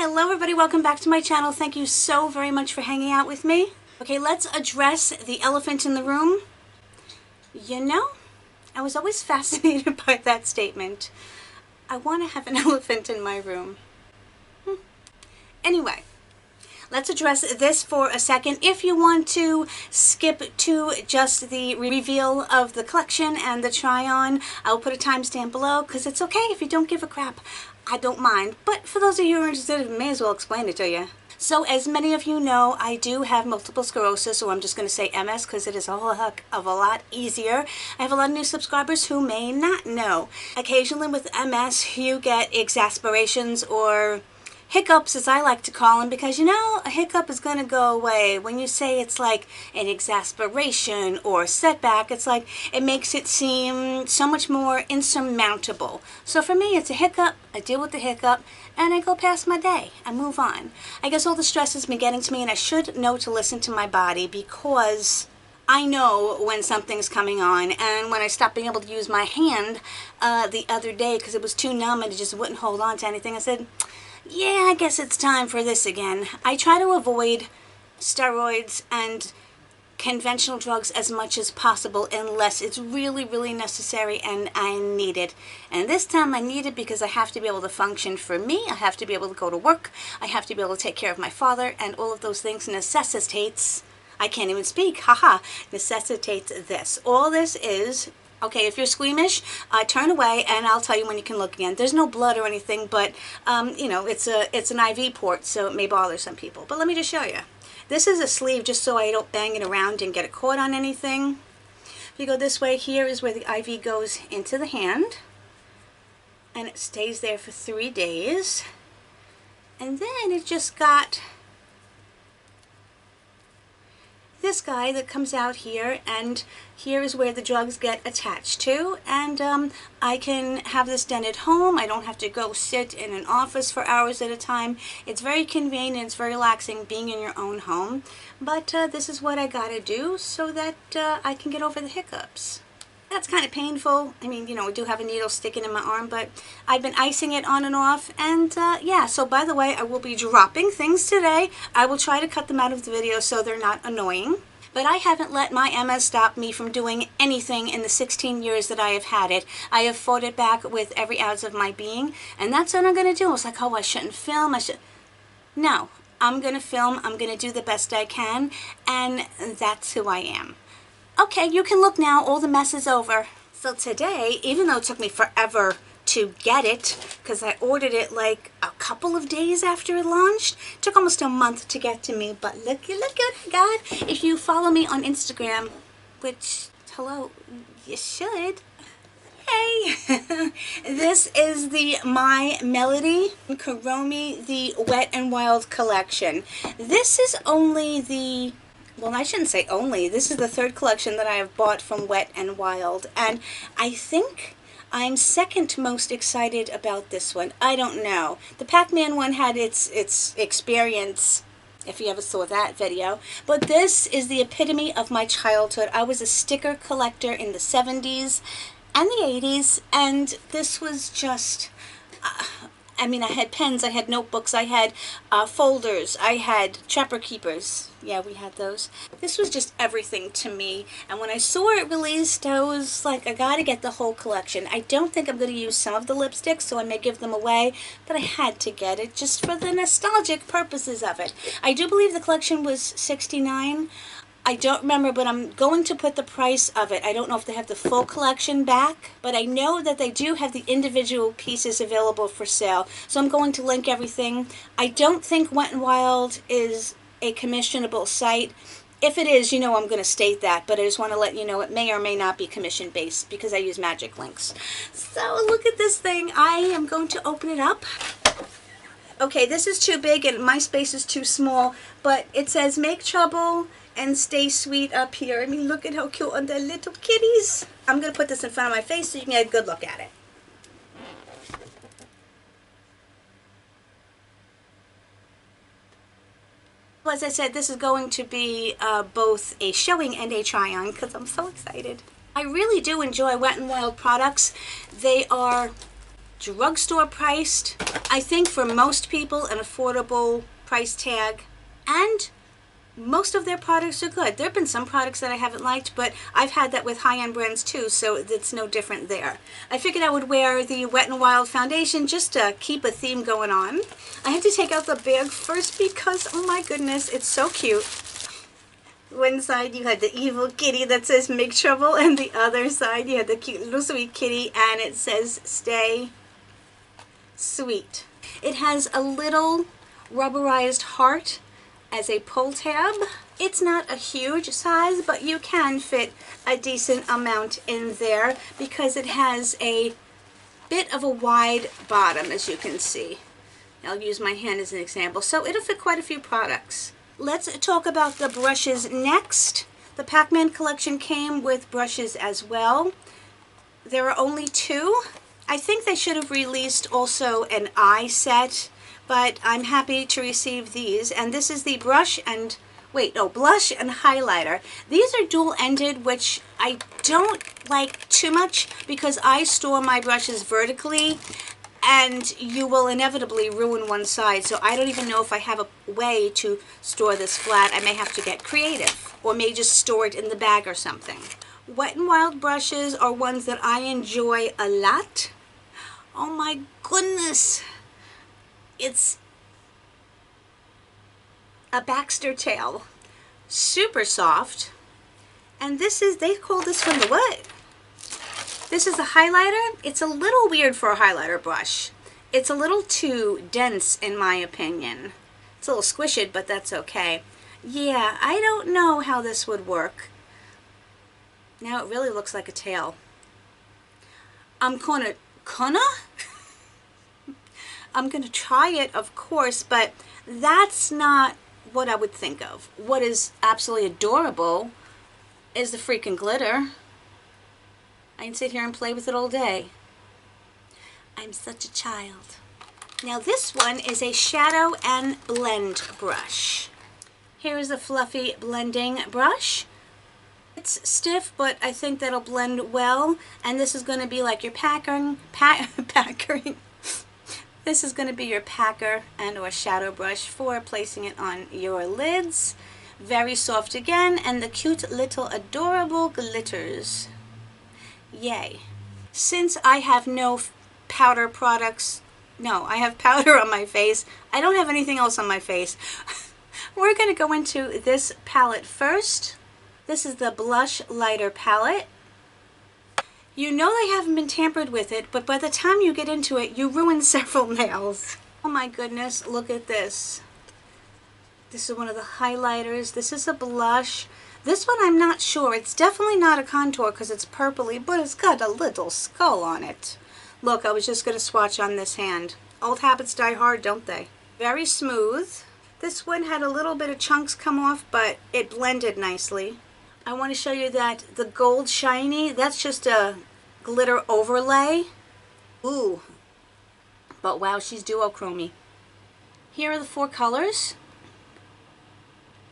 Hello everybody, welcome back to my channel. Thank you so very much for hanging out with me. Okay, let's address the elephant in the room. You know, I was always fascinated by that statement. I want to have an elephant in my room. Anyway, let's address this for a second. If you want to skip to just the reveal of the collection and the try-on, I'll put a timestamp below because it's okay if you don't give a crap. I don't mind. But for those of you who are interested, I may as well explain it to you. So as many of you know, I do have multiple sclerosis, or I'm just going to say MS because it is a whole heck of a lot easier. I have a lot of new subscribers who may not know. Occasionally with MS, you get exasperations or hiccups, as I like to call them, because you know, a hiccup is going to go away. When you say it's like an exasperation or a setback, it's like it makes it seem so much more insurmountable. So for me, it's a hiccup, I deal with the hiccup, and I go past my day. I move on. I guess all the stress has been getting to me, and I should know to listen to my body because I know when something's coming on. And when I stopped being able to use my hand the other day because it was too numb and it just wouldn't hold on to anything, I said, yeah, I guess it's time for this again. I try to avoid steroids and conventional drugs as much as possible unless it's really, really necessary and I need it. And this time I need it because I have to be able to function for me. I have to be able to go to work. I have to be able to take care of my father, and all of those things necessitates, I can't even speak, haha, necessitates this. All this is, okay, if you're squeamish, turn away and I'll tell you when you can look again. There's no blood or anything, but, you know, it's an IV port, so it may bother some people. But let me just show you. This is a sleeve just so I don't bang it around and get it caught on anything. If you go this way, here is where the IV goes into the hand. And it stays there for 3 days. And then it just got this guy that comes out here, and here is where the drugs get attached to, and I can have this done at home. I don't have to go sit in an office for hours at a time. It's very convenient, it's very relaxing being in your own home, but this is what I gotta do so that I can get over the hiccups. That's kind of painful. I mean, you know, I do have a needle sticking in my arm, but I've been icing it on and off, and yeah, so by the way, I will be dropping things today. I will try to cut them out of the video so they're not annoying, but I haven't let my MS stop me from doing anything in the 16 years that I have had it. I have fought it back with every ounce of my being, and that's what I'm going to do. It's like, oh, I shouldn't film, No, I'm going to film, I'm going to do the best I can, and that's who I am. Okay, you can look now, all the mess is over. So today, even though it took me forever to get it, because I ordered it like a couple of days after it launched, it took almost a month to get to me, but look what I got. If you follow me on Instagram, which, hello, you should. Hey! This is the My Melody Kuromi, the Wet n Wild collection. This is only the, well, I shouldn't say only. This is the third collection that I have bought from Wet n Wild, and I think I'm second most excited about this one. I don't know. The Pac-Man one had its experience, if you ever saw that video, but this is the epitome of my childhood. I was a sticker collector in the 70s and the 80s, and this was just, I mean, I had pens, I had notebooks, I had folders, I had Trapper Keepers. Yeah, we had those. This was just everything to me. And when I saw it released, I was like, I gotta get the whole collection. I don't think I'm gonna use some of the lipsticks, so I may give them away, but I had to get it just for the nostalgic purposes of it. I do believe the collection was $69. I don't remember, but I'm going to put the price of it. I don't know if they have the full collection back, but I know that they do have the individual pieces available for sale. So I'm going to link everything. I don't think Wet n Wild is a commissionable site. If it is, you know I'm going to state that, but I just want to let you know it may or may not be commission-based because I use magic links. So look at this thing. I am going to open it up. Okay, this is too big and my space is too small, but it says make trouble and stay sweet up here. I mean, look at how cute are the little kitties. I'm going to put this in front of my face so you can get a good look at it. As I said, this is going to be both a showing and a try-on because I'm so excited. I really do enjoy Wet n Wild products. They are drugstore priced. I think for most people an affordable price tag, and most of their products are good. There have been some products that I haven't liked, but I've had that with high-end brands too, so it's no different there. I figured I would wear the Wet n Wild foundation just to keep a theme going on. I had to take out the bag first because, oh my goodness, it's so cute. One side you had the evil kitty that says make trouble, and the other side you had the cute little sweet kitty and it says stay sweet. It has a little rubberized heart as a pull tab. It's not a huge size, but you can fit a decent amount in there because it has a bit of a wide bottom, as you can see. I'll use my hand as an example. So it'll fit quite a few products. Let's talk about the brushes next. The Pac-Man collection came with brushes as well. There are only 2. I think they should have released also an eye set, but I'm happy to receive these. And this is the brush and, blush and highlighter. These are dual-ended, which I don't like too much because I store my brushes vertically and you will inevitably ruin one side. So I don't even know if I have a way to store this flat. I may have to get creative or may just store it in the bag or something. Wet n Wild brushes are ones that I enjoy a lot. Oh my goodness. It's a Baxter tail. Super soft. And this is, they call this one the what? This is a highlighter. It's a little weird for a highlighter brush. It's a little too dense in my opinion. It's a little squished, but that's okay. Yeah, I don't know how this would work. Now it really looks like a tail. I'm gonna try it, of course, but that's not what I would think of. What is absolutely adorable is the freaking glitter. I can sit here and play with it all day. I'm such a child. Now this one is a shadow and blend brush. Here is a fluffy blending brush. It's stiff, but I think that'll blend well. And this is going to be like your packering. This is going to be your packer and or shadow brush for placing it on your lids. Very soft again, and the cute little adorable glitters. Yay. Since I have no powder products, no, I have powder on my face. I don't have anything else on my face. We're going to go into this palette first. This is the Blush Lighter palette. You know they haven't been tampered with it, but by the time you get into it, you ruin several nails. Oh my goodness, look at this. This is one of the highlighters. This is a blush. This one I'm not sure. It's definitely not a contour because it's purpley, but it's got a little skull on it. Look, I was just going to swatch on this hand. Old habits die hard, don't they? Very smooth. This one had a little bit of chunks come off, but it blended nicely. I want to show you that the gold shiny, that's just a glitter overlay. Ooh. But wow, she's duochrome. Here are the 4 colors.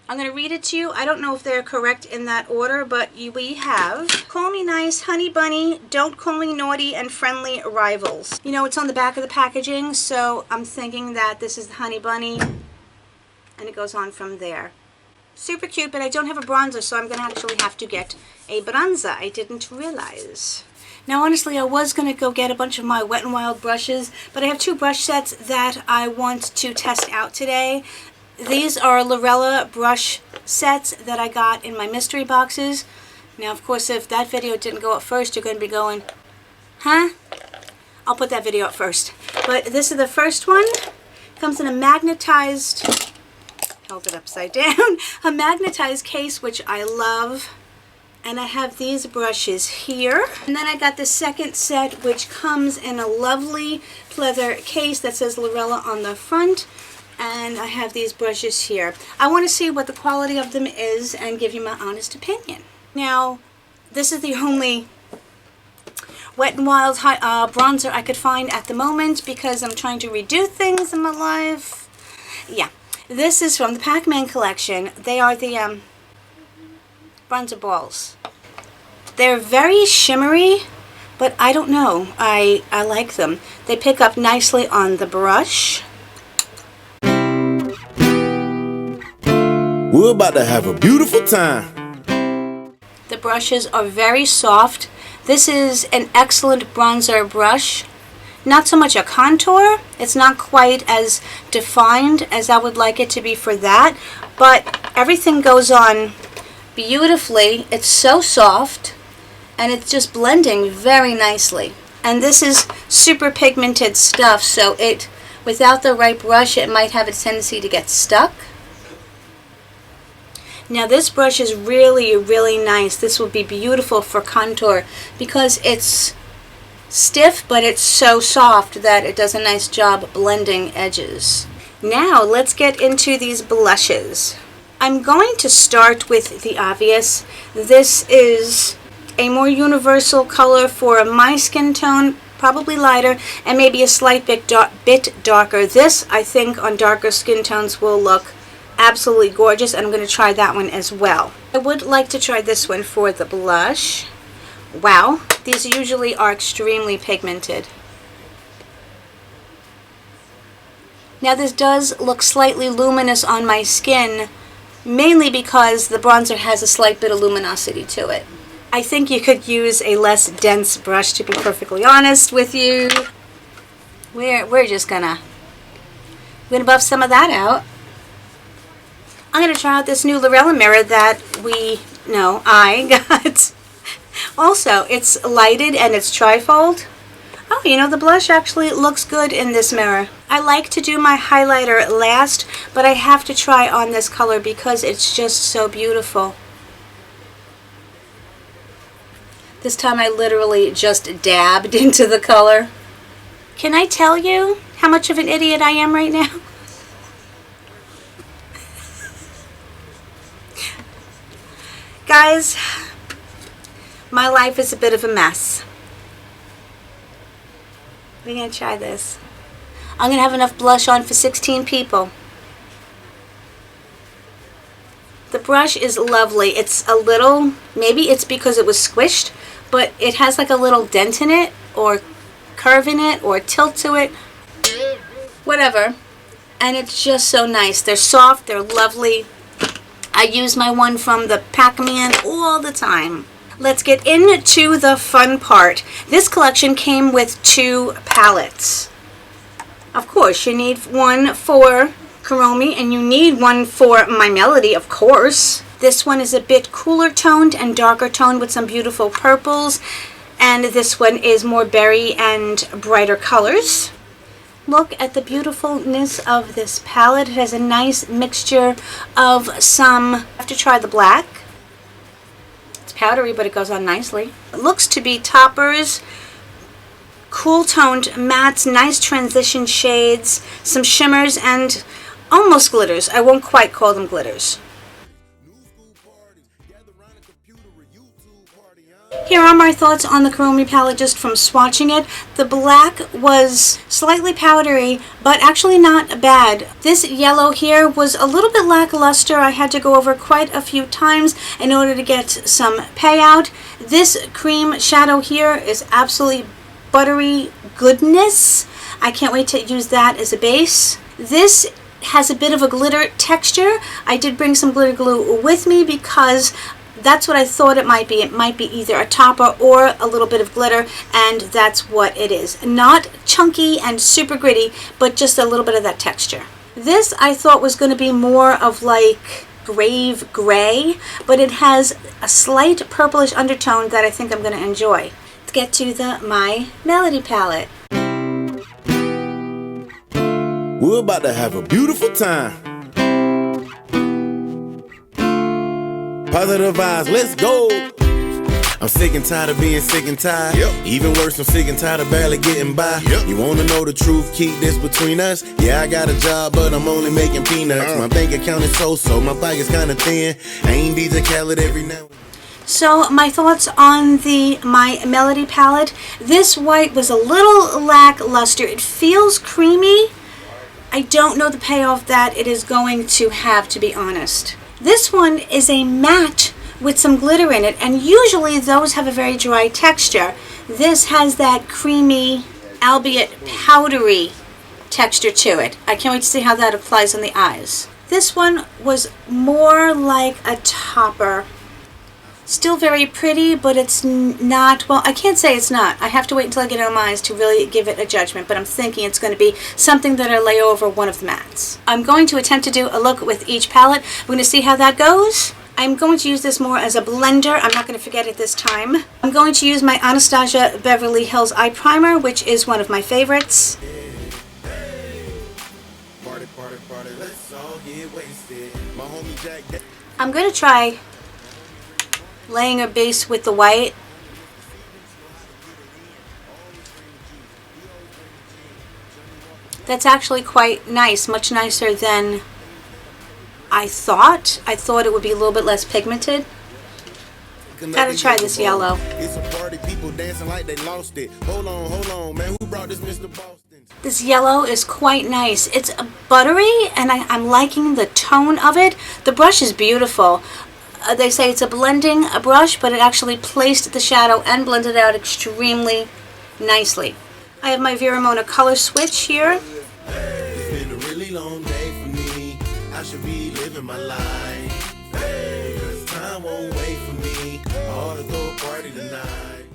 I'm going to read it to you. I don't know if they're correct in that order, but we have Call Me Nice, Honey Bunny, Don't Call Me Naughty, and Friendly Rivals. You know, it's on the back of the packaging, so I'm thinking that this is the Honey Bunny, and it goes on from there. Super cute, but I don't have a bronzer, so I'm going to actually have to get a bronzer. I didn't realize. Now, honestly, I was going to go get a bunch of my Wet n Wild brushes, but I have 2 brush sets that I want to test out today. These are Lurella brush sets that I got in my mystery boxes. Now, of course, if that video didn't go up first, you're going to be going, huh? I'll put that video up first. But this is the first one. Comes in a magnetized, held it upside down, a magnetized case, which I love. And I have these brushes here. And then I got the second set, which comes in a lovely pleather case that says Lurella on the front. And I have these brushes here. I want to see what the quality of them is and give you my honest opinion. Now, this is the only Wet n Wild bronzer I could find at the moment because I'm trying to redo things in my life. Yeah, this is from the Pac-Man collection. They are the bronzer balls. They're very shimmery, but I don't know. I like them. They pick up nicely on the brush. We're about to have a beautiful time. The brushes are very soft. This is an excellent bronzer brush. Not so much a contour. It's not quite as defined as I would like it to be for that, but everything goes on beautifully. It's so soft, and it's just blending very nicely. And this is super pigmented stuff, so without the right brush, it might have a tendency to get stuck. Now this brush is really, really nice. This will be beautiful for contour because it's stiff, but it's so soft that it does a nice job blending edges. Now let's get into these blushes. I'm going to start with the obvious. This is a more universal color for my skin tone, probably lighter, and maybe a slight bit darker. This, I think, on darker skin tones will look absolutely gorgeous, and I'm going to try that one as well. I would like to try this one for the blush. Wow, these usually are extremely pigmented. Now this does look slightly luminous on my skin, mainly because the bronzer has a slight bit of luminosity to it. I think you could use a less dense brush, to be perfectly honest with you. We're just gonna buff some of that out. I'm gonna try out this new Lurella mirror that I got. Also, it's lighted and it's trifold. Oh, you know, the blush actually looks good in this mirror. I like to do my highlighter last, but I have to try on this color because it's just so beautiful. This time I literally just dabbed into the color. Can I tell you how much of an idiot I am right now? Guys, my life is a bit of a mess. We're going to try this. I'm going to have enough blush on for 16 people. The brush is lovely. It's a little, maybe it's because it was squished, but it has like a little dent in it, or curve in it, or tilt to it. Whatever. And it's just so nice. They're soft, they're lovely. I use my one from the Pac-Man all the time. Let's get into the fun part. This collection came with 2 palettes. Of course, you need one for Kuromi and you need one for My Melody, of course. This one is a bit cooler toned and darker toned with some beautiful purples. And this one is more berry and brighter colors. Look at the beautifulness of this palette. It has a nice mixture of some, I have to try the black. It's powdery, but it goes on nicely. It looks to be toppers, cool toned mattes, nice transition shades, some shimmers, and almost glitters. I won't quite call them glitters. Here are my thoughts on the Kuromi palette just from swatching it. The black was slightly powdery, but actually not bad. This yellow here was a little bit lackluster. I had to go over quite a few times in order to get some payout. This cream shadow here is absolutely buttery goodness. I can't wait to use that as a base. This has a bit of a glitter texture. I did bring some glitter glue with me because that's what I thought it might be. It might be either a topper or a little bit of glitter, and that's what it is. Not chunky and super gritty, but just a little bit of that texture. This I thought was going to be more of like grave gray, but it has a slight purplish undertone that I think I'm going to enjoy. Let's get to the My Melody palette. We're about to have a beautiful time. Positive vibes, let's go. I'm sick and tired of being sick and tired. Even worse, I'm sick and tired of barely getting by. You wanna know the truth, keep this between us. Yeah, I got a job, but I'm only making peanuts. My bank account is so my pocket's kinda thin. I ain't DJ Khaled every now. So my thoughts on the My Melody palette. This white was a little lackluster. It feels creamy. I don't know the payoff that it is going to have, to be honest. This one is a matte with some glitter in it, and usually those have a very dry texture. This has that creamy, albeit powdery texture to it. I can't wait to see how that applies on the eyes. This one was more like a topper. Still very pretty, but it's not, well, I can't say it's not. I have to wait until I get it on my eyes to really give it a judgment, but I'm thinking it's going to be something that I lay over one of the mattes. I'm going to attempt to do a look with each palette. We're going to see how that goes. I'm going to use this more as a blender. I'm not going to forget it this time. I'm going to use my Anastasia Beverly Hills Eye Primer, which is one of my favorites. I'm going to try laying a base with the white. That's actually quite nice, much nicer than I thought. I thought it would be a little bit less pigmented. Gotta try this yellow. It's a party, people dancing like they lost it. Hold on, man. Who brought this Mr. Boston? This yellow is quite nice. It's buttery, and I'm liking the tone of it. The brush is beautiful. They say it's a blending brush, but it actually placed the shadow and blended out extremely nicely. I have my Vera Mona color switch here. It's been a really long day for me. I should be living my life. Hey, 'cause time won't wait for me. I ought to throw a party tonight.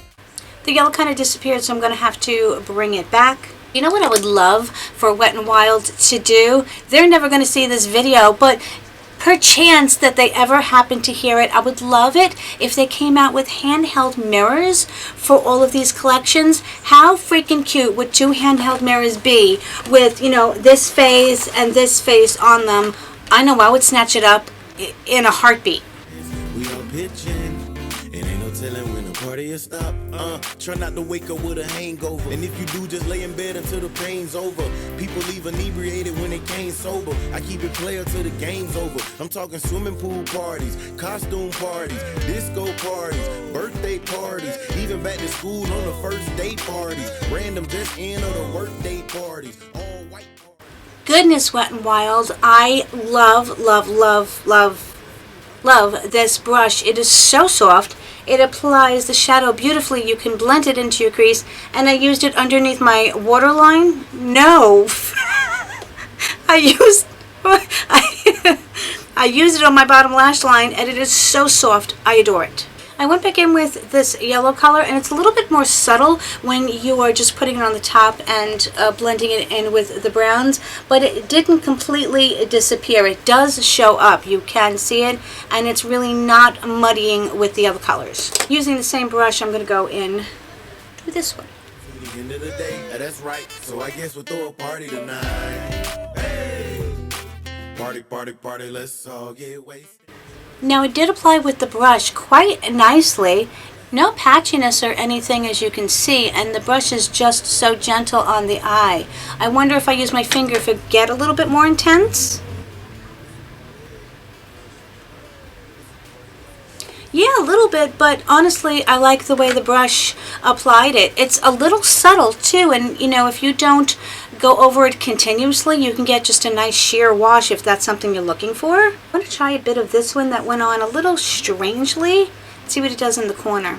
The yellow kind of disappeared, so I'm going to have to bring it back. You know what I would love for Wet n Wild to do? They're never going to see this video, but perchance that they ever happen to hear it, I would love it if they came out with handheld mirrors for all of these collections. How freaking cute would two handheld mirrors be with, you know, this face and this face on them? I know I would snatch it up in a heartbeat. We are pitching, and ain't no telling when the party is stop. Try not to wake up with a hangover, and if you do, just lay in bed until the pain's over. People leave inebriated when they came sober. I keep it player till the game's over. I'm talking swimming pool parties, costume parties, disco parties, birthday parties, even back to school on the first date parties, random just in or the work day parties, all white parties. Goodness, Wet n Wild, I love, love, love, love, love this brush. It is so soft. It applies the shadow beautifully. You can blend it into your crease, and I used it underneath my waterline. No, I used it on my bottom lash line, and it is so soft. I adore it. I went back in with this yellow color, and it's a little bit more subtle when you are just putting it on the top and blending it in with the browns, but it didn't completely disappear. It does show up. You can see it, and it's really not muddying with the other colors. Using the same brush, I'm going to go in to this one. The end of the day, that's right. So I guess we'll throw a party tonight. Hey. Party, party, party, let's all get wasted. Now it did apply with the brush quite nicely. No patchiness or anything, as you can see, and the brush is just so gentle on the eye. I wonder if I use my finger if it get a little bit more intense. Yeah, a little bit, but honestly, I like the way the brush applied it. It's a little subtle too, and you know, if you don't go over it continuously, you can get just a nice sheer wash if that's something you're looking for. I'm going to try a bit of this one that went on a little strangely. See what it does in the corner.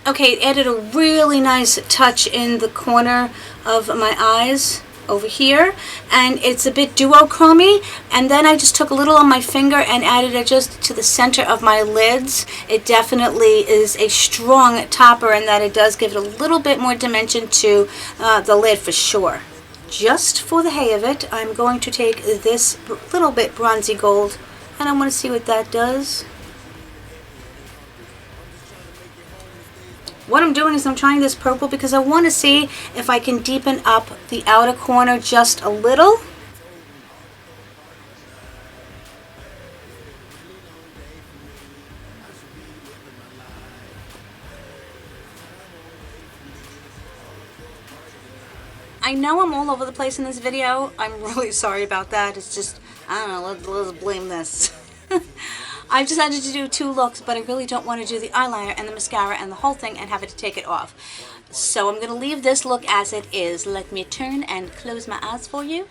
Okay, it added a really nice touch in the corner of my eyes over here, and it's a bit duochromy, and then I just took a little on my finger and added it just to the center of my lids. It definitely is a strong topper in that it does give it a little bit more dimension to the lid for sure. Just for the hay of it, I'm going to take this little bit bronzy gold, and I want to see what that does. What I'm doing is I'm trying this purple because I want to see if I can deepen up the outer corner just a little. I know I'm all over the place in this video. I'm really sorry about that. It's just, I don't know, let's blame this. I've decided to do two looks, but I really don't want to do the eyeliner and the mascara and the whole thing and have it to take it off. So I'm going to leave this look as it is. Let me turn and close my eyes for you.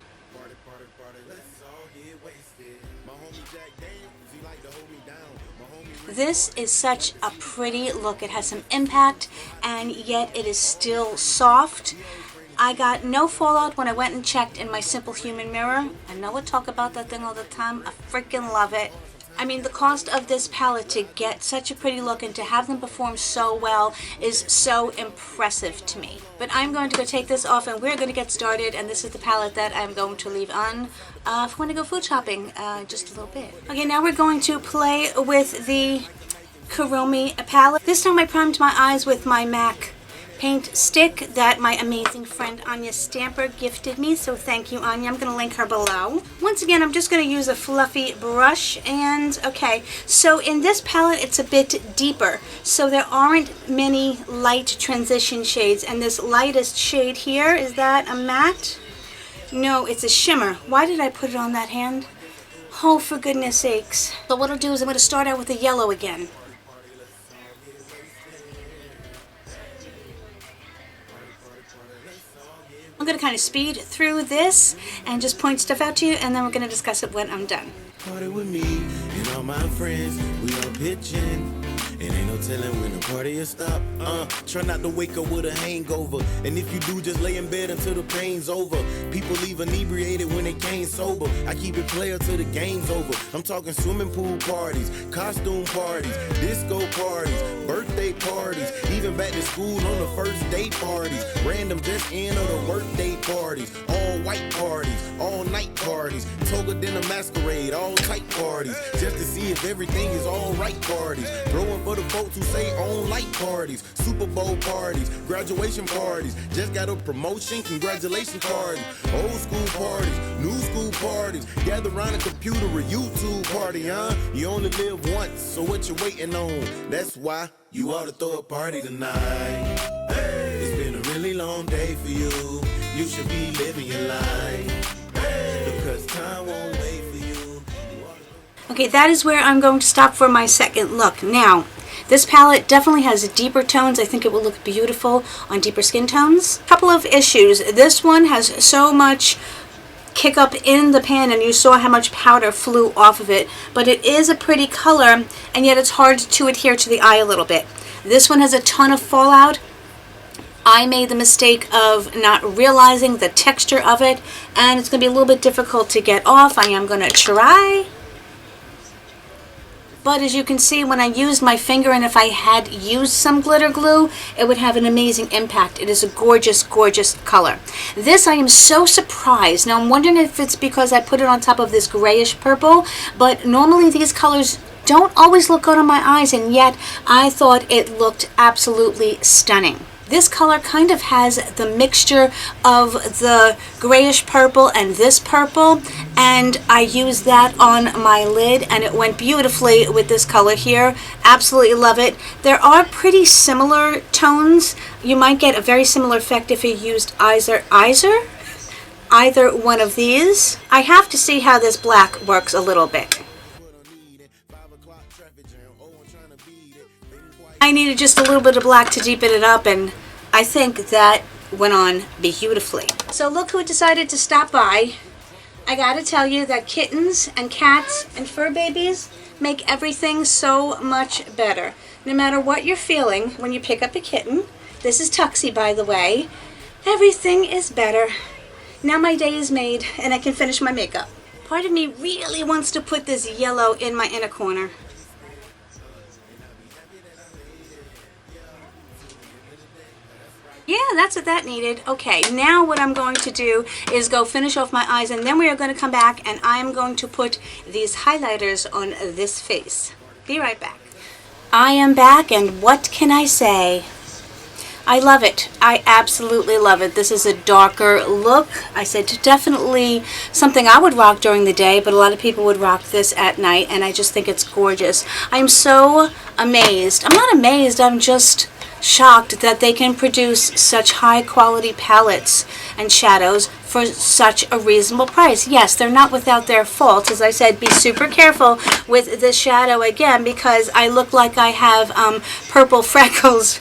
This is such a pretty look. It has some impact, and yet it is still soft. I got no fallout when I went and checked in my Simple Human mirror. I know I talk about that thing all the time. I freaking love it. I mean, the cost of this palette to get such a pretty look and to have them perform so well is so impressive to me. But I'm going to go take this off and we're going to get started, and this is the palette that I'm going to leave on when I go food shopping just a little bit. Okay, now we're going to play with the Kuromi palette. This time I primed my eyes with my MAC paint stick that my amazing friend Anya Stamper gifted me, so thank you, Anya. I'm going to link her below. Once again, I'm just going to use a fluffy brush, and okay, so in this palette it's a bit deeper, so there aren't many light transition shades, and this lightest shade here, is that a matte? No, it's a shimmer. Why did I put it on that hand? Oh, for goodness sakes. So what I'll do is I'm going to start out with the yellow again. I'm going to kind of speed through this and just point stuff out to you, and then we're going to discuss it when I'm done. Party with me and all my friends, we all pitching. And ain't no telling when the party will stop. Try not to wake up with a hangover. And if you do, just lay in bed until the pain's over. People leave inebriated when they came sober. I keep it player till the game's over. I'm talking swimming pool parties, costume parties, disco parties, birthday parties, even back to school on the first day parties, random just in or the work day parties, all white parties, all night parties, toga dinner masquerade, all tight parties, just to see if everything is all right parties, throwing for the folks who say on light parties, Super Bowl parties, graduation parties, just got a promotion, congratulations party, old school parties, new school parties, gather around a computer, a YouTube party, huh? You only live once, so what you waiting on? That's why you ought to throw a party tonight. Hey, it's been a really long day for you. You should be living your life. Hey, because time won't wait for you. Okay, that is where I'm going to stop for my second look. Now, this palette definitely has deeper tones. I think it will look beautiful on deeper skin tones. Couple of issues. This one has so much kick up in the pan, and you saw how much powder flew off of it, but it is a pretty color, and yet it's hard to adhere to the eye a little bit. This one has a ton of fallout. I made the mistake of not realizing the texture of it, and it's going to be a little bit difficult to get off. I am going to try. But as you can see, when I used my finger, and if I had used some glitter glue, it would have an amazing impact. It is a gorgeous, gorgeous color. This, I am so surprised. Now, I'm wondering if it's because I put it on top of this grayish purple, but normally these colors don't always look good on my eyes, and yet I thought it looked absolutely stunning. This color kind of has the mixture of the grayish purple and this purple, and I used that on my lid, and it went beautifully with this color here. Absolutely love it. There are pretty similar tones. You might get a very similar effect if you used either one of these. I have to see how this black works a little bit. I needed just a little bit of black to deepen it up, and I think that went on beautifully. So look who decided to stop by. I gotta tell you that kittens and cats and fur babies make everything so much better. No matter what you're feeling when you pick up a kitten, this is Tuxie, by the way, everything is better. Now my day is made and I can finish my makeup. Part of me really wants to put this yellow in my inner corner. Yeah, that's what that needed. Okay, now what I'm going to do is go finish off my eyes, and then we are going to come back and I'm going to put these highlighters on this face. Be right back. I am back, and what can I say? I love it. I absolutely love it. This is a darker look. I said definitely something I would rock during the day, but a lot of people would rock this at night, and I just think it's gorgeous. I'm so amazed. I'm not amazed, I'm just shocked that they can produce such high quality palettes and shadows for such a reasonable price. Yes, they're not without their faults. As I said, be super careful with this shadow again, because I look like I have purple freckles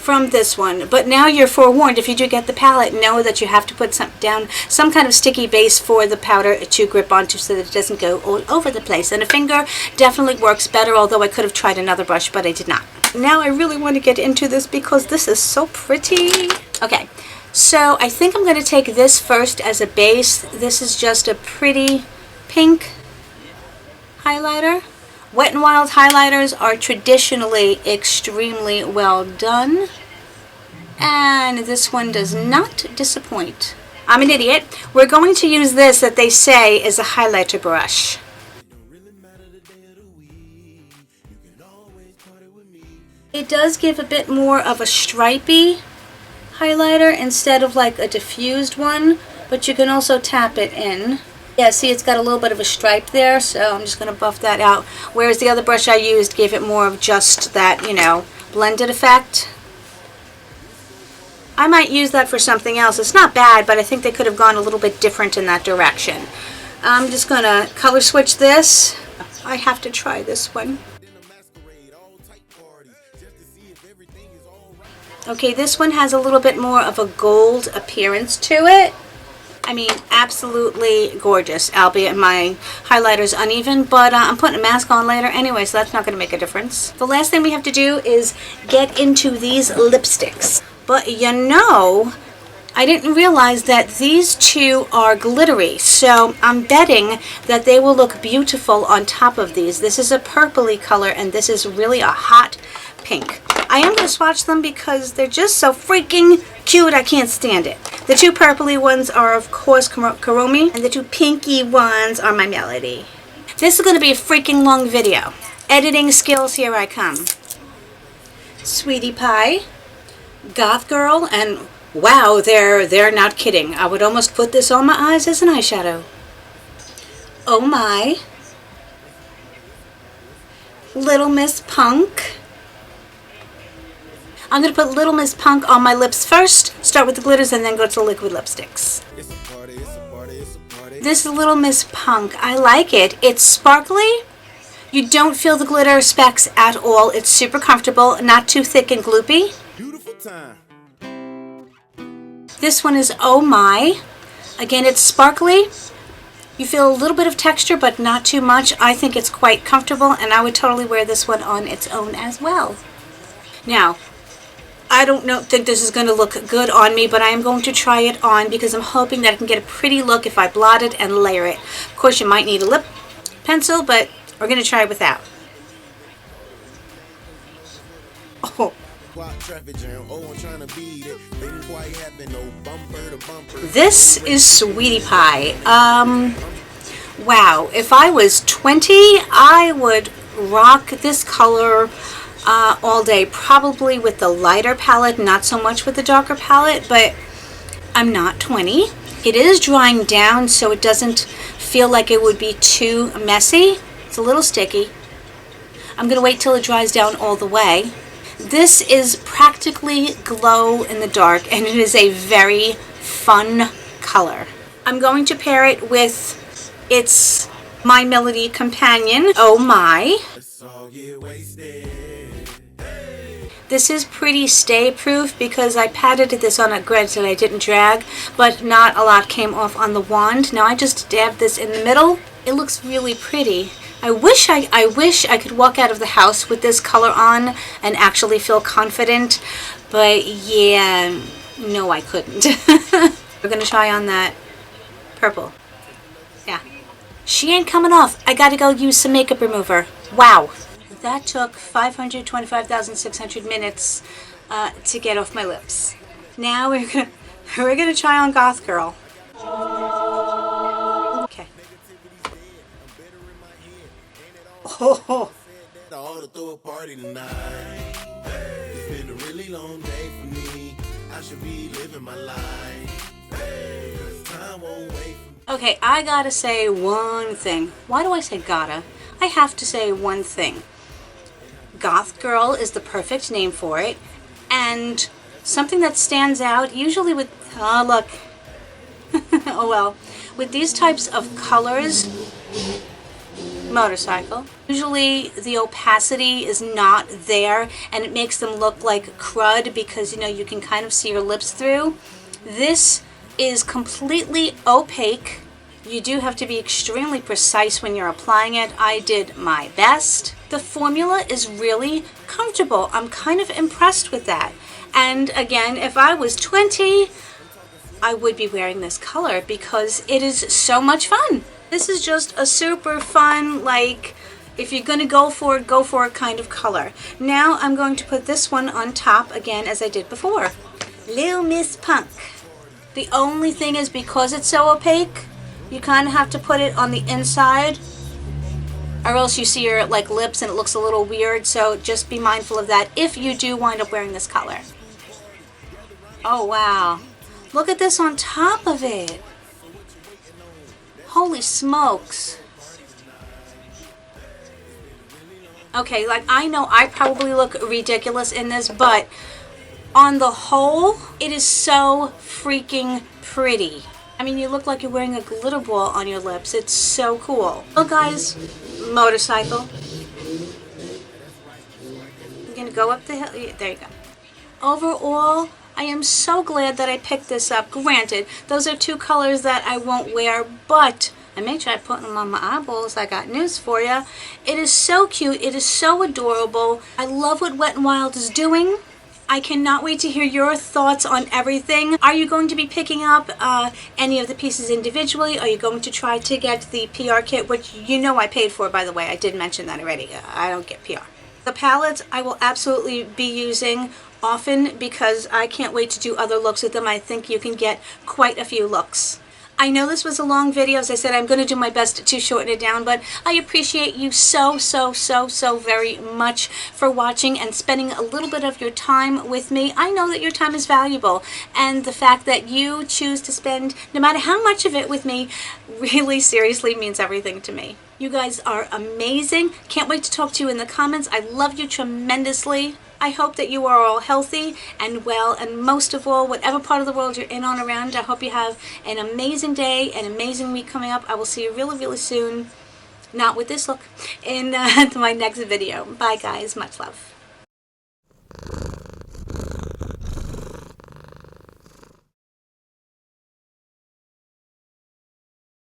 from this one. But now you're forewarned, if you do get the palette, know that you have to put some kind of sticky base for the powder to grip onto so that it doesn't go all over the place. And a finger definitely works better, although I could have tried another brush, but I did not. Now I really want to get into this because this is so pretty. Okay, so I think I'm going to take this first as a base. This is just a pretty pink highlighter. Wet n Wild highlighters are traditionally extremely well done, and this one does not disappoint. I'm an idiot. We're going to use this that they say is a highlighter brush. It does give a bit more of a stripy highlighter instead of like a diffused one, but you can also tap it in. Yeah, see, it's got a little bit of a stripe there, so I'm just going to buff that out. Whereas the other brush I used gave it more of just that, you know, blended effect. I might use that for something else. It's not bad, but I think they could have gone a little bit different in that direction. I'm just going to color switch this. I have to try this one. Okay, this one has a little bit more of a gold appearance to it. I mean, absolutely gorgeous, albeit my highlighter's uneven, but I'm putting a mask on later anyway, so that's not going to make a difference. The last thing we have to do is get into these lipsticks. But you know, I didn't realize that these two are glittery, so I'm betting that they will look beautiful on top of these. This is a purpley color, and this is really a hot pink. I am going to swatch them because they're just so freaking cute, I can't stand it. The two purpley ones are, of course, Kuromi, and the two pinky ones are my Melody. This is going to be a freaking long video. Editing skills, here I come. Sweetie Pie, Goth Girl, and wow, they're not kidding. I would almost put this on my eyes as an eyeshadow. Oh my. Little Miss Punk. I'm going to put Little Miss Punk on my lips first, start with the glitters, and then go to liquid lipsticks. This is Little Miss Punk. I like it. It's sparkly. You don't feel the glitter specks at all. It's super comfortable, not too thick and gloopy. Beautiful time. This one is Oh My. Again, it's sparkly. You feel a little bit of texture, but not too much. I think it's quite comfortable, and I would totally wear this one on its own as well. Now, I don't think this is going to look good on me, but I am going to try it on because I'm hoping that I can get a pretty look if I blot it and layer it. Of course, you might need a lip pencil, but we're going to try it without. Oh. This is Sweetie Pie. Wow, if I was 20, I would rock this color all day, probably with the lighter palette, not so much with the darker palette, but I'm not 20. It is drying down, so it doesn't feel like it would be too messy. It's a little sticky. I'm going to wait till it dries down all the way. This is practically glow in the dark, and it is a very fun color. I'm going to pair it with its My Melody companion, Oh My. This is pretty stay proof because I patted this on a granted I didn't drag, but not a lot came off on the wand. Now I just dabbed this in the middle. It looks really pretty. I wish I could walk out of the house with this color on and actually feel confident, but yeah, no I couldn't. We're gonna try on that purple. Yeah. She ain't coming off. I gotta go use some makeup remover. Wow. That took 525,600 minutes to get off my lips. Now we're gonna try on Goth Girl. Okay. Oh. It's been a really long day for me. I should be living my life. 'Cause time won't wait. Okay, I gotta say one thing. Why do I say gotta? I have to say one thing. Goth Girl is the perfect name for it, and something that stands out usually with look oh well, with these types of colors, motorcycle. Usually the opacity is not there and it makes them look like crud because, you know, you can kind of see your lips through. This is completely opaque. You do have to be extremely precise when you're applying it. I did my best. The formula is really comfortable. I'm kind of impressed with that. And again, if I was 20, I would be wearing this color because it is so much fun. This is just a super fun, like, if you're gonna go for it kind of color. Now I'm going to put this one on top again as I did before. Lil Miss Punk. The only thing is because it's so opaque, you kind of have to put it on the inside or else you see your like lips and it looks a little weird, so just be mindful of that if you do wind up wearing this color. Oh wow, look at this on top of it. Holy smokes. Okay, like I know I probably look ridiculous in this, but on the whole, it is so freaking pretty. I mean, you look like you're wearing a glitter ball on your lips. It's so cool. Well, guys, motorcycle. You're gonna go up the hill. Yeah, there you go. Overall, I am so glad that I picked this up. Granted, those are two colors that I won't wear, but I may try putting them on my eyeballs. I got news for you. It is so cute. It is so adorable. I love what Wet n Wild is doing. I cannot wait to hear your thoughts on everything. Are you going to be picking up any of the pieces individually? Are you going to try to get the PR kit, which you know I paid for, by the way. I did mention that already. I don't get PR. The palettes I will absolutely be using often because I can't wait to do other looks with them. I think you can get quite a few looks. I know this was a long video. As I said, I'm going to do my best to shorten it down, but I appreciate you so very much for watching and spending a little bit of your time with me. I know that your time is valuable, and the fact that you choose to spend no matter how much of it with me really seriously means everything to me. You guys are amazing. Can't wait to talk to you in the comments. I love you tremendously. I hope that you are all healthy and well, and most of all, whatever part of the world you're in on around, I hope you have an amazing day, an amazing week coming up. I will see you really soon, not with this look, in my next video. Bye guys, much love.